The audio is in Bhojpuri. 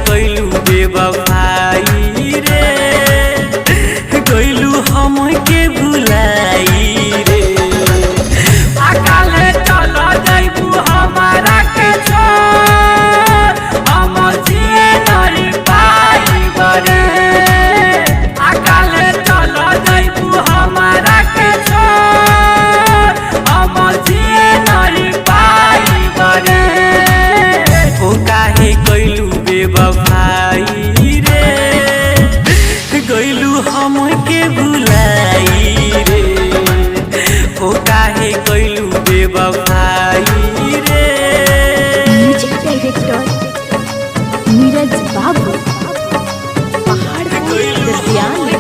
कैलू बेवफाई रे, कैलू हमके भुलाई रे। अकाले चल जाइबू हमारा के छोड़, हम जिए नहीं पाइब रे। अकाले चल जाइबू हमारा के छोड़, हम जिए नहीं पाइब रे। ओ काहे कैलू बेवफाई रे, कैलू हमके भुलाई रे। ओ काहे कैलू बेवफाई रे। म्यूजिक डायरेक्टर नीरज बाबू, पहाड़ कैलू दसियान।